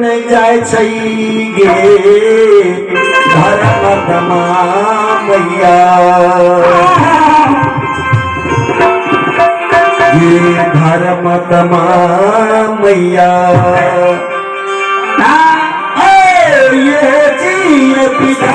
नहीं जाए गे धर्म मैया ये धर्म मैया ये जी पिता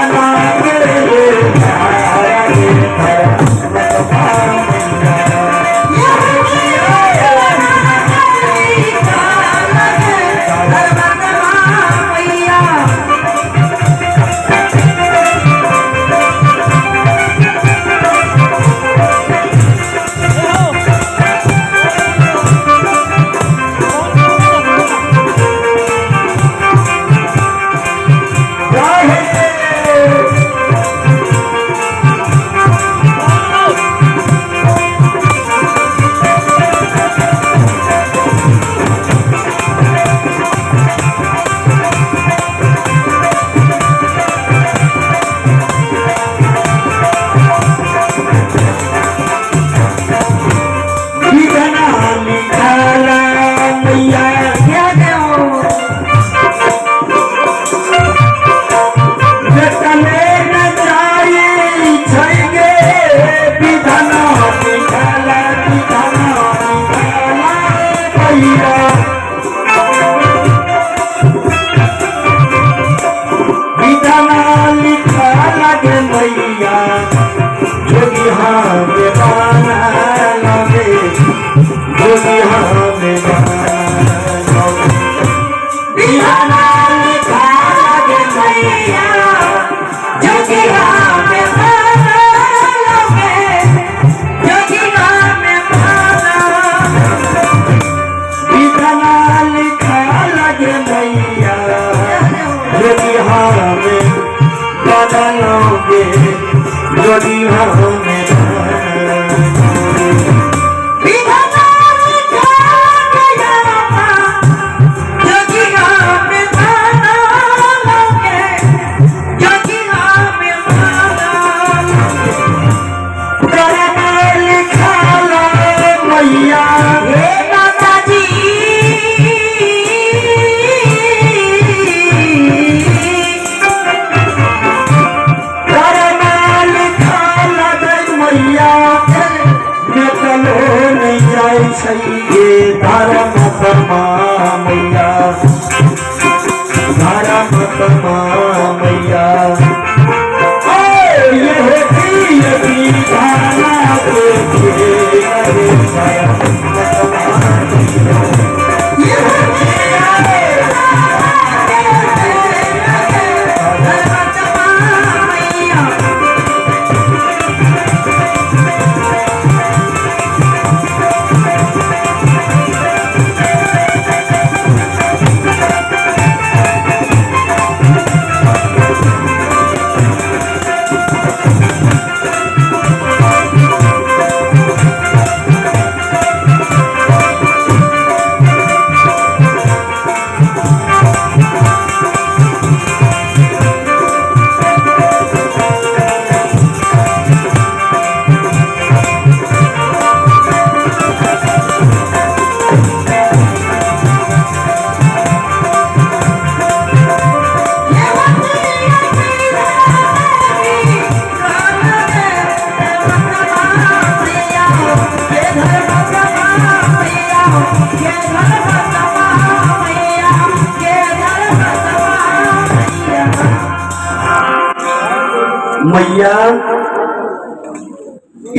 मैया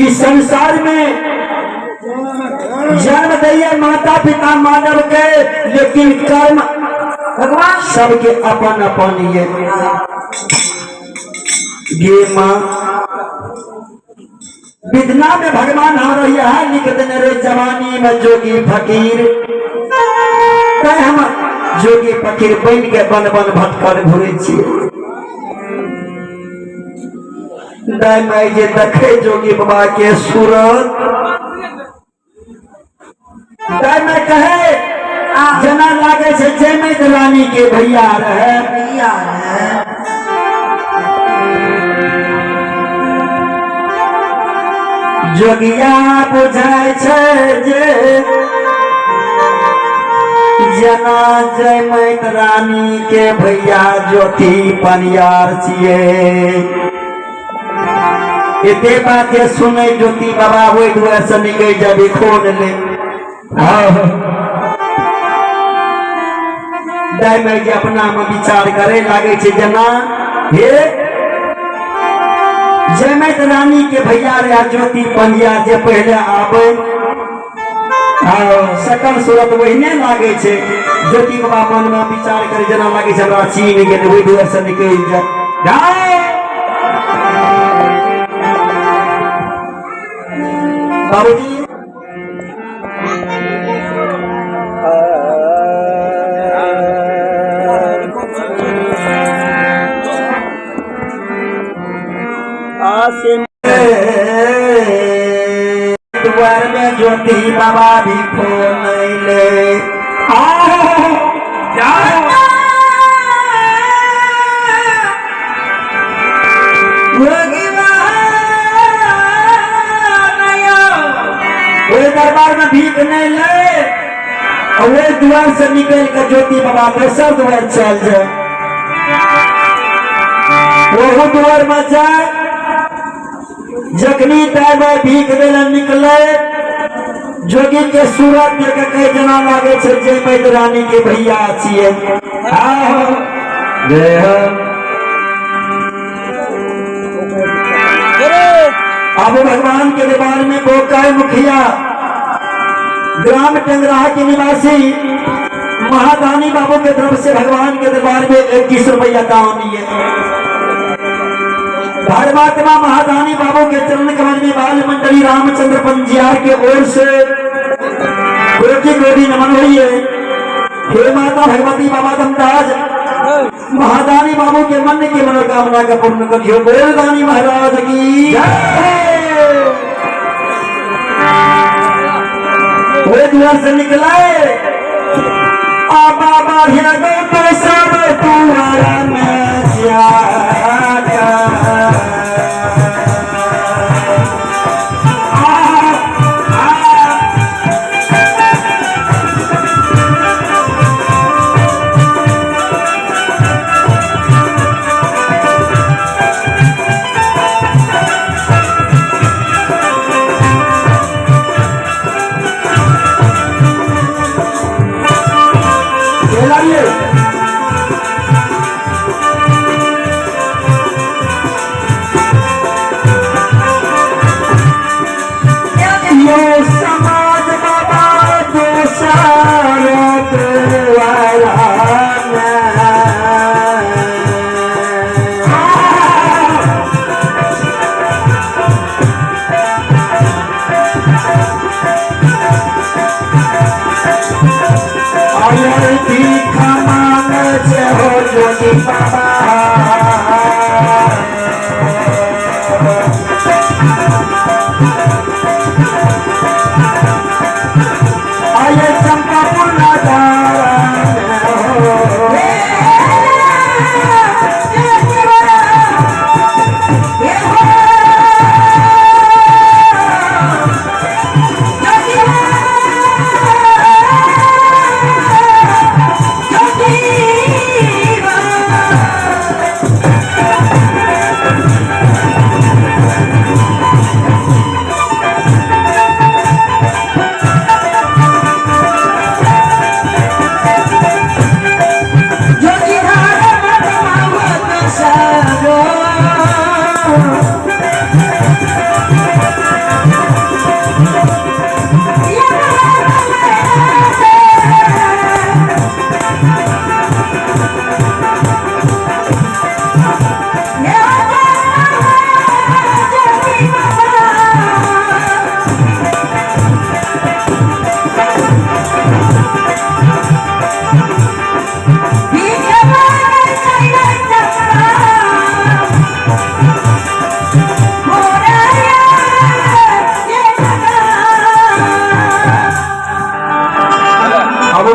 इस संसार में जन्म दैया माता पिता मानव के, लेकिन कर्म भगवान सबके अपन अपन ये माँ विदना में भगवान आ रही है लिख देने रे जवानी में जोगी फकीर हम जोगी फकीर बन के बन बन भटकर घुरे छिए दाई माई जे देखे जोगी बाबा के सूरत दाई माई कहे जना लागे से जय दलानी के भैया रहे जोगिया बुझाय छे जे जना जय मैत रानी के भैया ज्योति पनियार छिए एते बात सुनै ज्योति बाबा ओहि दुआर से निकल जाबे खोल ले दाय माय जे अपना में विचार करे लागे छे जना हे जय मैत रानी के भैया रे ज्योति पनिया जे पहले आबे सकल सूरत वहीने लागे छे ज्योति बाबा मन में विचार करे जना लागे छे हमरा चीन गेल ओहि दुआर से निकल जाए बाबूजी द्वार में ज्योति बाबा भी खोल ले दरबार में भीख नहीं ले और द्वार से निकल कर ज्योति बाबा दोसर द्वार चल जाए वो द्वार में जाए जखनी टाइम भीख देने निकले जोगी के सूरत देख के कई जना लागे छे जय मैत रानी के भैया छिए अब भगवान के दरबार में बोकाय मुखिया ग्राम टेंगराहा के निवासी महादानी बाबू के तरफ से भगवान के दरबार में 21 रुपया दान दिए धर्मात्मा महादानी बाबू के चरण कमल में बाल मंडली रामचंद्र पंजियार के ओर से कोटि कोटि नमन हुई है। हे माता भगवती बाबा धमराज महादानी बाबू के मन की मनोकामना का पूर्ण करियो बोल दानी महाराज की वो द्वार से निकलाए बाबा तो सब तुम्हारा में जागा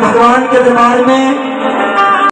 भगवान के दरबार में